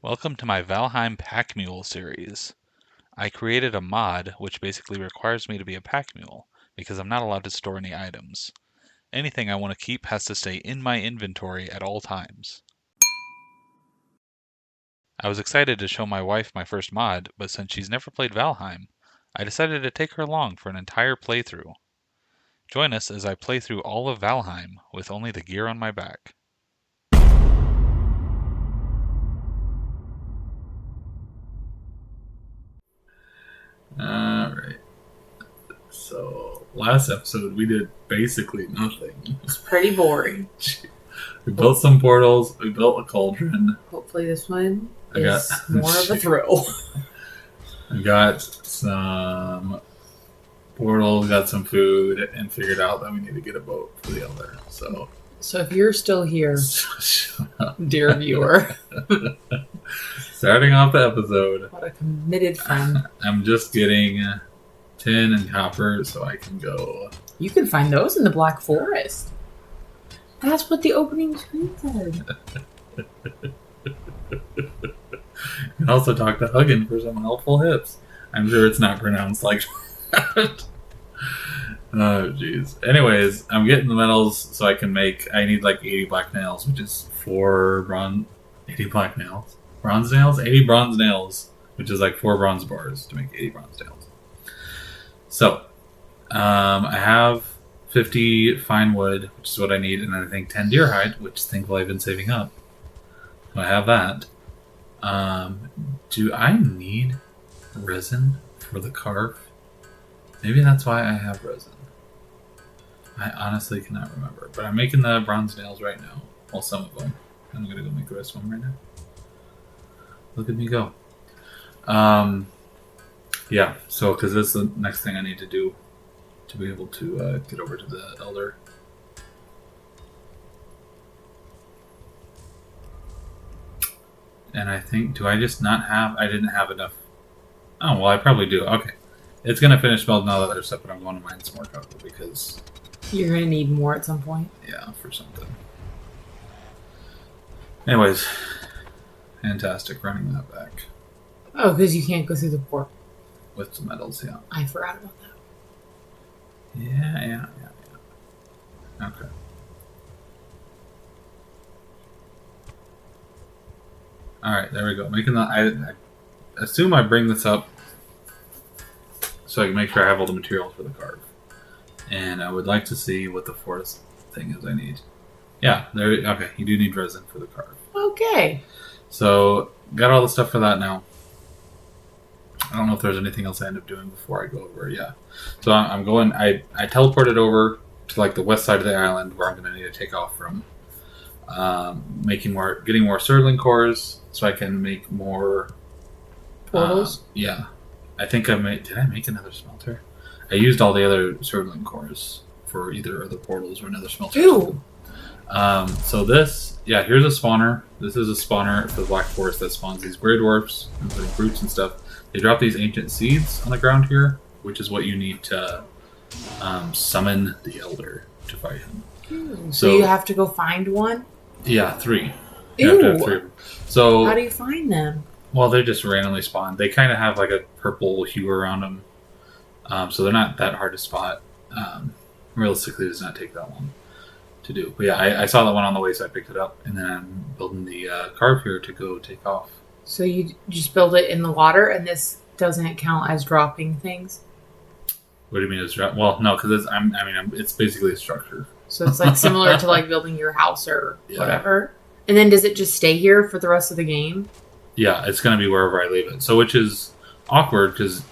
Welcome to my Valheim Pack Mule series. I created a mod which basically requires me to be a pack mule because I'm not allowed to store any items. Anything I want to keep has to stay in my inventory at all times. I was excited to show my wife my first mod, but since she's never played Valheim, I decided to take her along for an entire playthrough. Join us as I play through all of Valheim with only the gear on my back. Alright. So, last episode we did basically nothing. It's pretty boring. We built some portals, we built a cauldron. Hopefully this one is more of a thrill. We got some portals, got some food, and figured out that we need to get a boat for the Elder. So if you're still here, dear viewer. Starting off the episode. What a committed friend. I'm just getting tin and copper so I can go. You can find those in the Black Forest. That's what the opening screen said. You can also talk to Huggin for some helpful hips. I'm sure it's not pronounced like that. Oh, jeez. Anyways, I'm getting the metals so I can make... I need like 80 black nails, which is 4 bronze... 80 black nails? Bronze nails? 80 bronze nails, which is like 4 bronze bars to make 80 bronze nails. So, I have 50 fine wood, which is what I need, and then I think 10 deer hide, which thankfully I've been saving up. So I have that. Do I need resin for the carve? Maybe that's why I have resin. I honestly cannot remember. But I'm making the bronze nails right now. Well, some of them. I'm going to go make the rest of them right now. Look at me go. Yeah, so because this is the next thing I need to do to be able to get over to the Elder. And I think, do I just not have, I didn't have enough. Oh, well, I probably do. Okay. It's going to finish melting all the other stuff, but I'm going to mine some more copper because... You're going to need more at some point. Yeah, for something. Anyways, fantastic running that back. Oh, because you can't go through the port. With some metals, yeah. I forgot about that. Yeah. Okay. Alright, there we go. Making that. I assume I bring this up so I can make sure I have all the materials for the carve. And I would like to see what the forest thing is I need. Yeah, there. Okay, you do need resin for the carve. Okay. So, got all the stuff for that now. I don't know if there's anything else I end up doing before I go over. Yeah. So I'm going. I teleported over to like the west side of the island where I'm going to need to take off from. Getting more Surtling cores so I can make more portals. Yeah, I think I made. Did I make another smelter? I used all the other Surtling cores for either the portals or another smelter. Ooh. So this, yeah, here's a spawner. This is a spawner for the Black Forest that spawns these grey dwarfs, including brutes and stuff. They drop these ancient seeds on the ground here, which is what you need to summon the Elder to fight him. Ooh, so you have to go find one? Yeah, 3. You have to have 3 of them. So, how do you find them? Well, they just randomly spawn. They kind of have like a purple hue around them. So they're not that hard to spot. Realistically, it does not take that long to do. But yeah, I saw that one on the way, so I picked it up. And then I'm building the carve here to go take off. So you just build it in the water, and this doesn't count as dropping things? What do you mean it's drop? Well, no, because it's basically a structure. So it's like similar to like building your house or whatever. And then does it just stay here for the rest of the game? Yeah, it's going to be wherever I leave it. So which is awkward because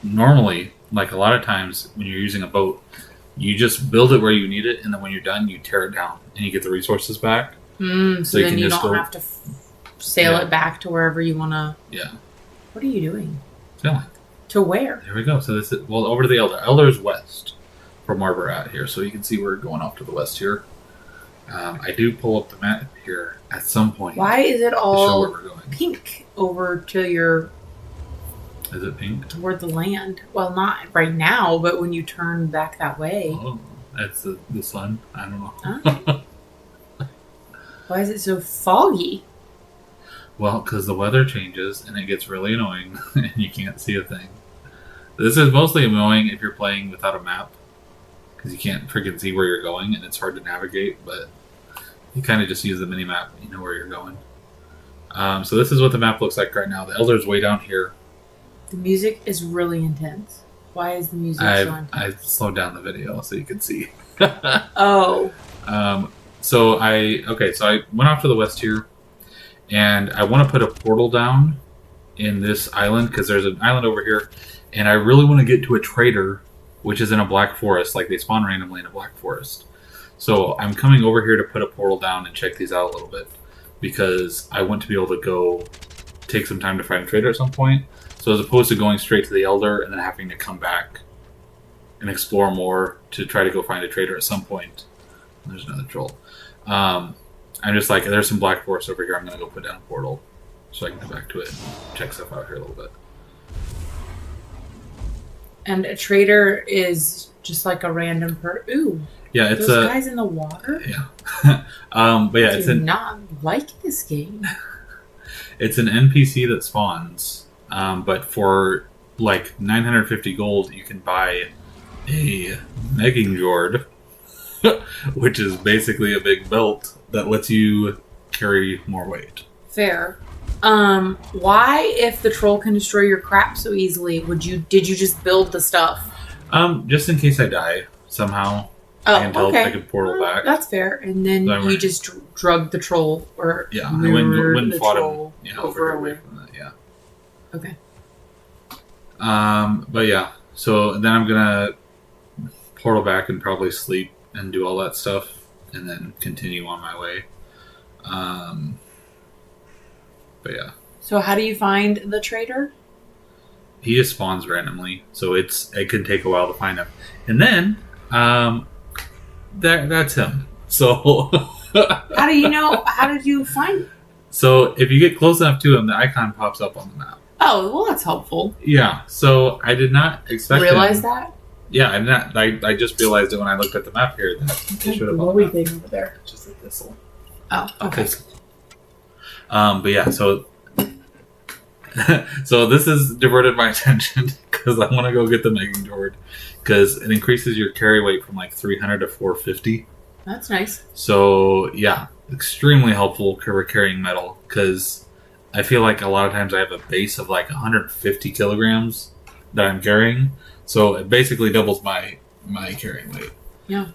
normally, like a lot of times when you're using a boat, you just build it where you need it, and then when you're done, you tear it down and you get the resources back. So then you don't have to sail it back to wherever you want to. Yeah. What are you doing? Sailing. To where? There we go. So this is, well, over to the Elder. Elder is west from where we're at here. So you can see we're going off to the west here. I do pull up the map here at some point. Why is it all pink over to your... Is it pink? Toward the land. Well, not right now, but when you turn back that way. Oh, that's the sun. I don't know. Huh? Why is it so foggy? Well, because the weather changes and it gets really annoying and you can't see a thing. This is mostly annoying if you're playing without a map because you can't freaking see where you're going and it's hard to navigate, but you kind of just use the mini map, you know where you're going. So this is what the map looks like right now. The Elder's way down here. The music is really intense. Why is the music so intense? I slowed down the video so you can see. Oh. So I went off to the west here, and I want to put a portal down in this island because there's an island over here, and I really want to get to a trader, which is in a black forest. Like they spawn randomly in a black forest. So I'm coming over here to put a portal down and check these out a little bit because I want to be able to go take some time to find a trader at some point. So as opposed to going straight to the Elder and then having to come back and explore more to try to go find a trader at some point. There's another troll. I'm just like, there's some black forest over here. I'm going to go put down a portal so I can go back to it and check stuff out here a little bit. And a trader is just like a random Ooh. Yeah, it's those guys in the water? Yeah. But yeah, it's not like this game. It's an NPC that spawns. But for like 950 gold, you can buy a Megingjord, which is basically a big belt that lets you carry more weight. Fair. Why, if the troll can destroy your crap so easily, did you just build the stuff? Just in case I die somehow. Oh, I can portal back. That's fair. And then you just drug the troll or I went and fought him. Yeah, over away from that. Yeah. Okay. But yeah, so then I'm gonna portal back and probably sleep and do all that stuff, and then continue on my way. But yeah. So how do you find the trader? He just spawns randomly, so it can take a while to find him, and then that's him. So how do you know? How did you find? So if you get close enough to him, the icon pops up on the map. Oh, well, that's helpful. Yeah, so I did not expect realize that. Yeah, I did not. I just realized it when I looked at the map here that it should have. What we thing over there? Just a thistle. Oh, okay. But yeah, so so this has diverted my attention because I want to go get the Megingjord because it increases your carry weight from like 300 to 450. That's nice. So yeah, extremely helpful for carrying metal because I feel like a lot of times I have a base of like 150 kilograms that I'm carrying, so it basically doubles my carrying weight. Yeah.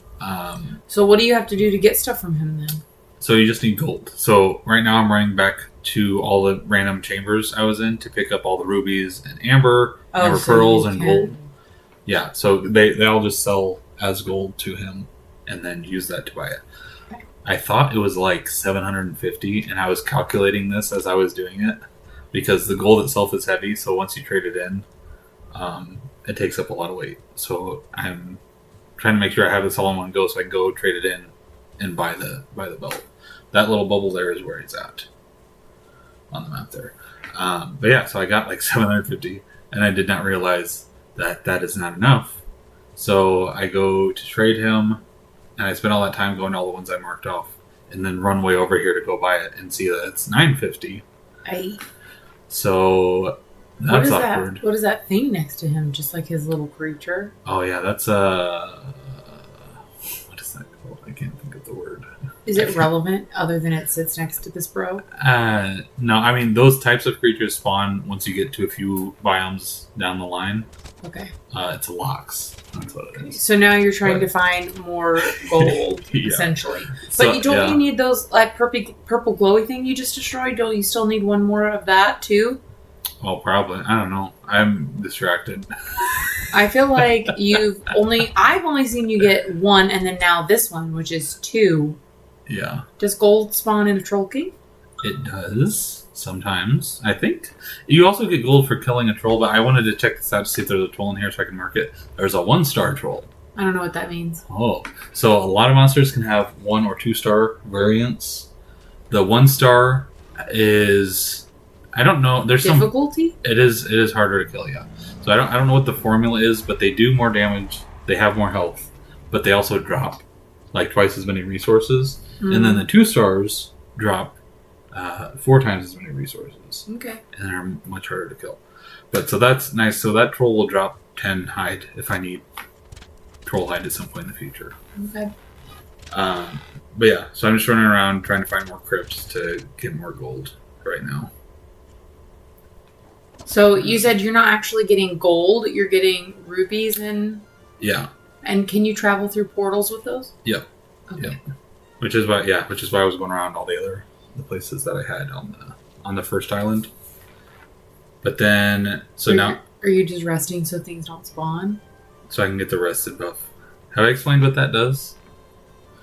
So what do you have to do to get stuff from him then? So you just need gold. So right now I'm running back to all the random chambers I was in to pick up all the rubies and amber pearls and gold. Yeah, so they all just sell as gold to him and then use that to buy it. Okay. I thought it was like 750, and I was calculating this as I was doing it because the gold itself is heavy, so once you trade it in, it takes up a lot of weight. So I'm trying to make sure I have this all in one go so I can go trade it in and buy the belt. That little bubble there is where it's at on the map there. But yeah, so I got like 750, and I did not realize that is not enough. So I go to trade him, and I spend all that time going to all the ones I marked off, and then run way over here to go buy it and see that it's 950. So that's awkward. What is that thing next to him? Just like his little creature? Oh yeah, that's what is that called? I can't think of the word. Is it relevant other than it sits next to this bro? No, I mean those types of creatures spawn once you get to a few biomes down the line. Okay. It's locks. That's what it is. So now you're trying to find more gold, essentially. But you need those like purple glowy thing you just destroyed? Don't you still need one more of that too? Well, probably. I don't know. I'm distracted. I feel like I've only seen you get one, and then now this one, which is 2. Yeah. Does gold spawn in a troll king? It does. Sometimes, I think. You also get gold for killing a troll, but I wanted to check this out to see if there's a troll in here so I can mark it. There's a 1-star troll. I don't know what that means. Oh. So a lot of monsters can have 1 or 2-star variants. The 1-star is... I don't know. There's difficulty? It is harder to kill, yeah. So I don't know what the formula is, but they do more damage. They have more health, but they also drop like twice as many resources. Mm. And then the 2 stars drop 4 times as many resources. Okay. And they're much harder to kill. But so that's nice. So that troll will drop 10 hide if I need troll hide at some point in the future. Okay. But yeah, so I'm just running around trying to find more crypts to get more gold right now. So you said you're not actually getting gold, you're getting rubies and... Yeah. And can you travel through portals with those? Yep. Okay. Yep. Which is why I was going around all the places that I had on the first island. But then, now... Are you just resting so things don't spawn? So I can get the rested buff. Have I explained what that does?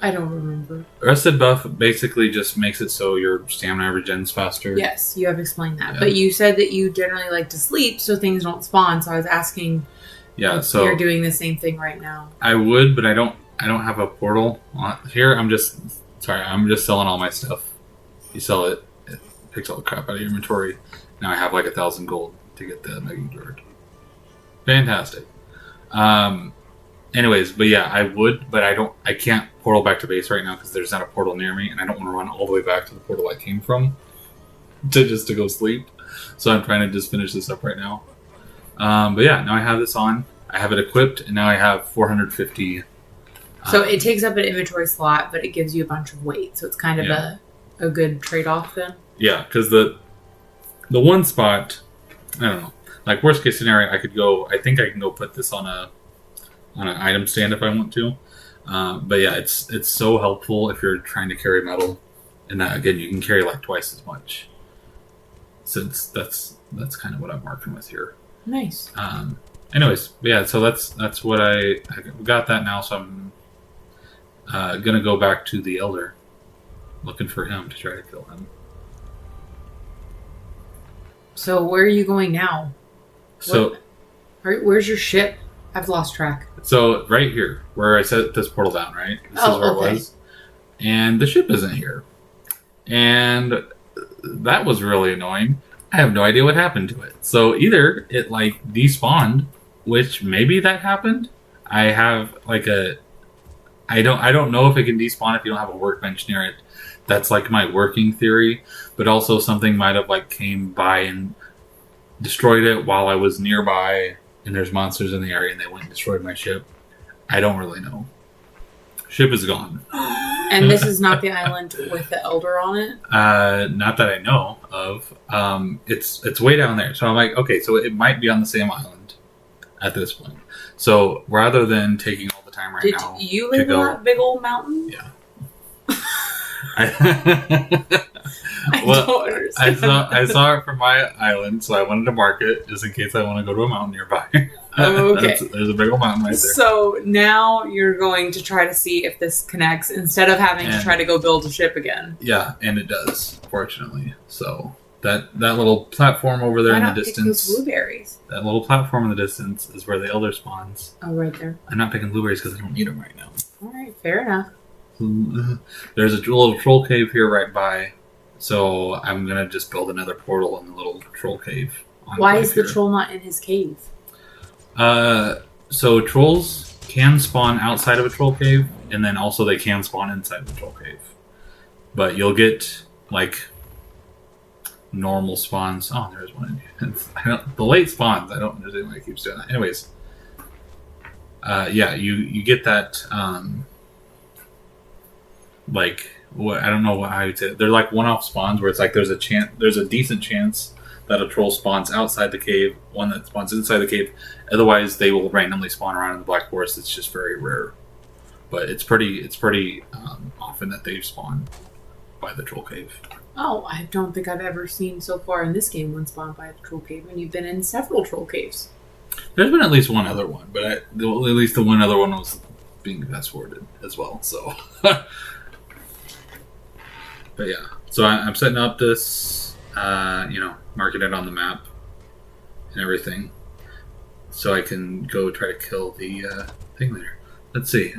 I don't remember. Rested buff basically just makes it so your stamina regens faster. Yes, you have explained that. Yeah. But you said that you generally like to sleep so things don't spawn. So I was asking if you're doing the same thing right now. I would, but I don't have a portal here. I'm just selling all my stuff. You sell it, it picks all the crap out of your inventory. Now I have like 1,000 gold to get the Mega Bird. Fantastic. Anyways, but yeah, I would, but I can't portal back to base right now because there's not a portal near me, and I don't want to run all the way back to the portal I came from to go sleep. So I'm trying to just finish this up right now. But yeah, now I have this on. I have it equipped, and now I have 450. So it takes up an inventory slot, but it gives you a bunch of weight. So it's kind of a good trade-off then? Yeah, because the one spot, I don't know. Like, worst case scenario, I think I can go put this on an item stand if I want to. But yeah, it's so helpful if you're trying to carry metal. And that, again, you can carry like twice as much. Since that's kind of what I'm working with here. Nice. Anyways, yeah, so that's what I got that now, so I'm gonna go back to the Elder, looking for him to try to kill him. So where are you going now? So, where's your ship? I've lost track. So right here, where I set this portal down, right? This is where it was. And the ship isn't here. And that was really annoying. I have no idea what happened to it. So either it like despawned, which maybe that happened. I have like I don't know if it can despawn if you don't have a workbench near it. That's like my working theory. But also something might have like came by and destroyed it while I was nearby, and there's monsters in the area and they went and destroyed my ship. I don't really know. Ship is gone. And this is not the island with the Elder on it? Not that I know of. It's way down there. So I'm like, okay, so it might be on the same island at this point. So rather than taking all the time now... Did you live on that big old mountain? Yeah. I don't understand. I saw it from my island, so I wanted to mark it just in case I want to go to a mountain nearby. Oh, okay. There's a big old mountain right there. So now you're going to try to see if this connects instead of having to try to go build a ship again. Yeah, and it does, fortunately. So that little platform over there in the distance. Those blueberries. That little platform in the distance is where the Elder spawns. Oh, right there. I'm not picking blueberries because I don't need them right now. All right, fair enough. There's a little troll cave here right by. So I'm going to just build another portal in the little troll cave. Why is the troll not in his cave? So trolls can spawn outside of a troll cave, and then also they can spawn inside of a troll cave. But you'll get, like, normal spawns. Oh, there's one in here. The late spawns, I don't understand why it keeps doing that. Anyways. Yeah, you get that, like... I don't know how you'd say it. They're like one-off spawns where it's like there's a decent chance that a troll spawns outside the cave, one that spawns inside the cave. Otherwise, they will randomly spawn around in the Black Forest. It's just very rare, but it's pretty often that they spawn by the troll cave. Oh, I don't think I've ever seen so far in this game one spawn by the troll cave, and you've been in several troll caves. There's been at least one other one, but at least the one other one was being fast-forwarded as well. So. But yeah, so I'm setting up this, marking it on the map and everything, so I can go try to kill the thing there. Let's see.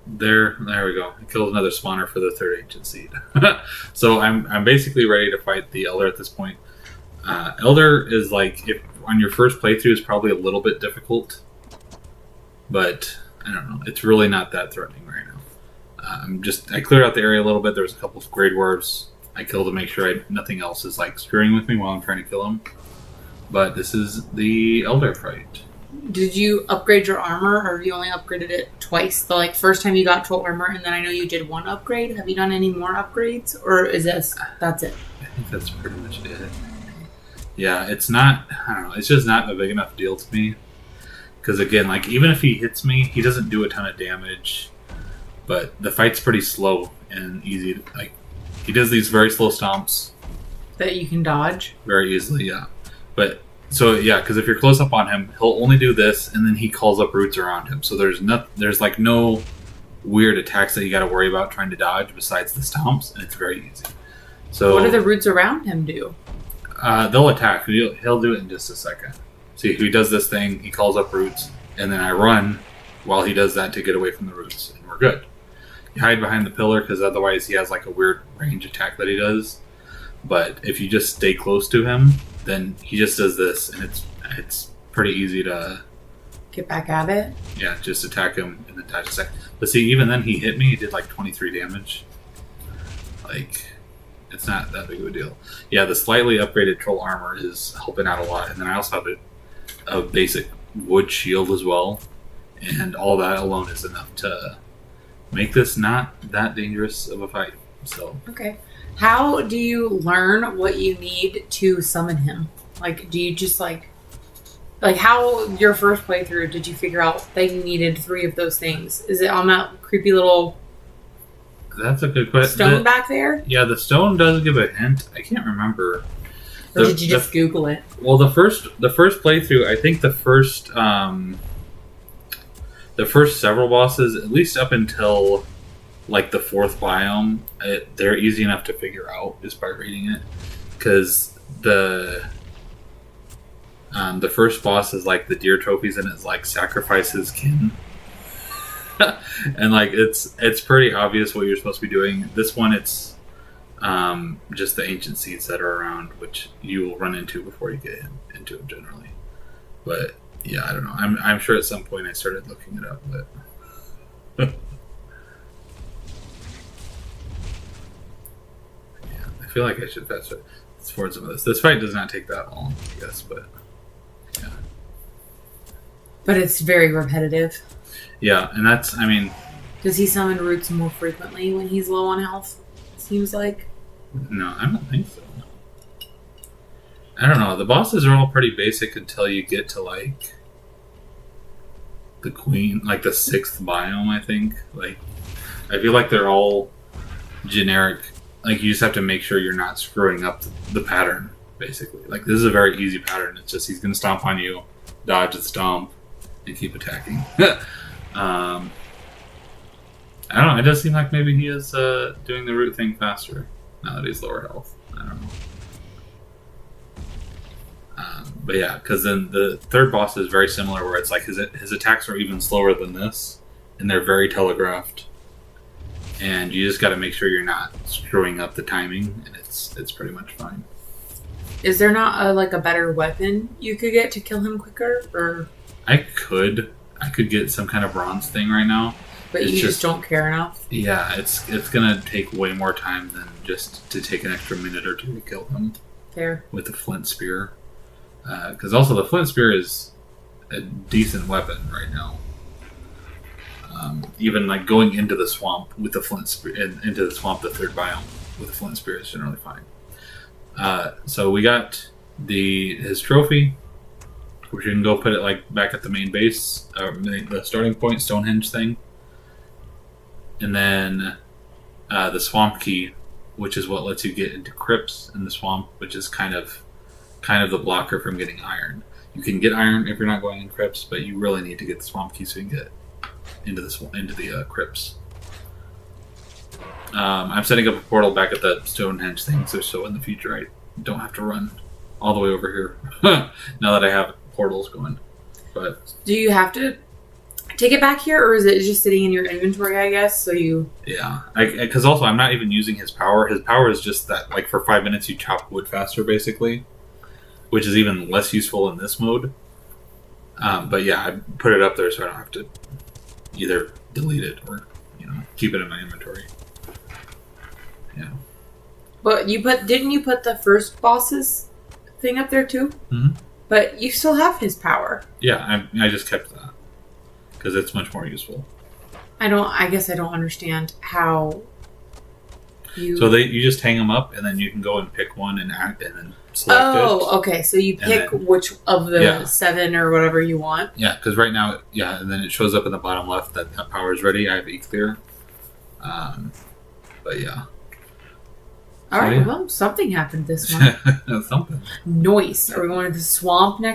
There we go. I killed another spawner for the third ancient seed. So I'm basically ready to fight the Elder at this point. Elder is like, if on your first playthrough, is probably a little bit difficult, but I don't know. It's really not that threatening right now. I cleared out the area a little bit. There was a couple of Grey Dwarves. I killed to make sure nothing else is like screwing with me while I'm trying to kill them. But this is the Elder fight. Did you upgrade your armor, or have you only upgraded it twice? The first time you got troll armor, and then I know you did one upgrade. Have you done any more upgrades, or is that's it? I think that's pretty much it. Yeah, it's not. I don't know. It's just not a big enough deal to me. Because again, even if he hits me, he doesn't do a ton of damage. But the fight's pretty slow and easy. He does these very slow stomps that you can dodge very easily. Yeah, but. So yeah, because if you're close up on him, he'll only do this, and then he calls up roots around him. So there's no weird attacks that you got to worry about trying to dodge besides the stomps, and it's very easy. So what do the roots around him do? They'll attack. He'll do it in just a second. See, he does this thing. He calls up roots, and then I run while he does that to get away from the roots, and we're good. You hide behind the pillar because otherwise he has a weird range attack that he does. But if you just stay close to him, then he just does this, and it's pretty easy to get back at it. Yeah, just attack him and then dodge a second. But see, even then he hit me. He did 23 damage. It's not that big of a deal. Yeah, the slightly upgraded troll armor is helping out a lot, and then I also have a basic wood shield as well, and all that alone is enough to make this not that dangerous of a fight. So okay. How do you learn what you need to summon him? Do you just how your first playthrough did you figure out that you needed 3 of those things? Is it on that creepy little That's a good question. Stone back there? Yeah, the stone does give a hint. I can't remember. Or did you just Google it? Well, the first playthrough, I think the first several bosses, at least up until the 4th biome, they're easy enough to figure out just by reading it. Because the first boss is the deer trophies, and it's sacrifice his kin. And it's pretty obvious what you're supposed to be doing. This one, it's just the ancient seeds that are around, which you will run into before you get into them generally. But yeah, I don't know. I'm sure at some point I started looking it up, but yeah, I feel like I should fast forward some of this. This fight does not take that long, I guess, but yeah. But it's very repetitive. Yeah, and that's, does he summon roots more frequently when he's low on health? Seems like. No, I don't think so. I don't know. The bosses are all pretty basic until you get to the queen, the 6th biome, I think. I feel like they're all generic. You just have to make sure you're not screwing up the pattern, basically. This is a very easy pattern. It's just he's going to stomp on you, dodge the stomp, and keep attacking. I don't know. It does seem like maybe he is doing the root thing faster now that he's lower health. I don't know. But yeah, because then the 3rd boss is very similar, where it's his attacks are even slower than this, and they're very telegraphed. And you just got to make sure you're not screwing up the timing, and it's pretty much fine. Is there not a better weapon you could get to kill him quicker, or? I could get some kind of bronze thing right now. But you just don't care enough? Yeah, it's going to take way more time than just to take an extra minute or 2 to kill him. Fair. With the flint spear. Because also the flint spear is a decent weapon right now. Even going into the swamp with the flint spear, into the swamp, the 3rd biome, with the flint spear is generally fine. So we got his trophy, which you can go put it back at the main base, the starting point, Stonehenge thing. And then the swamp key, which is what lets you get into crypts in the swamp, which is kind of the blocker from getting iron. You can get iron if you're not going in crypts, but you really need to get the swamp key so you can get into the crypts. I'm setting up a portal back at the Stonehenge thing, so in the future I don't have to run all the way over here now that I have portals going. But do you have to take it back here, or is it just sitting in your inventory, I guess? Yeah, because also I'm not even using his power. His power is just that for 5 minutes you chop wood faster, basically, which is even less useful in this mode. But yeah, I put it up there so I don't have to either delete it or keep it in my inventory. Yeah. But didn't you put the first boss's thing up there too? Mm-hmm. But you still have his power. Yeah, I just kept that because it's much more useful. I guess I don't understand how you. So you just hang them up, and then you can go and pick one and act, and then select it. Oh, okay. So you pick which of the 7 or whatever you want. Yeah, because right now, and then it shows up in the bottom left that power is ready. I have E-Clear. But yeah. All right. Well, something happened this one. Something. Noise. Are we going to the swamp next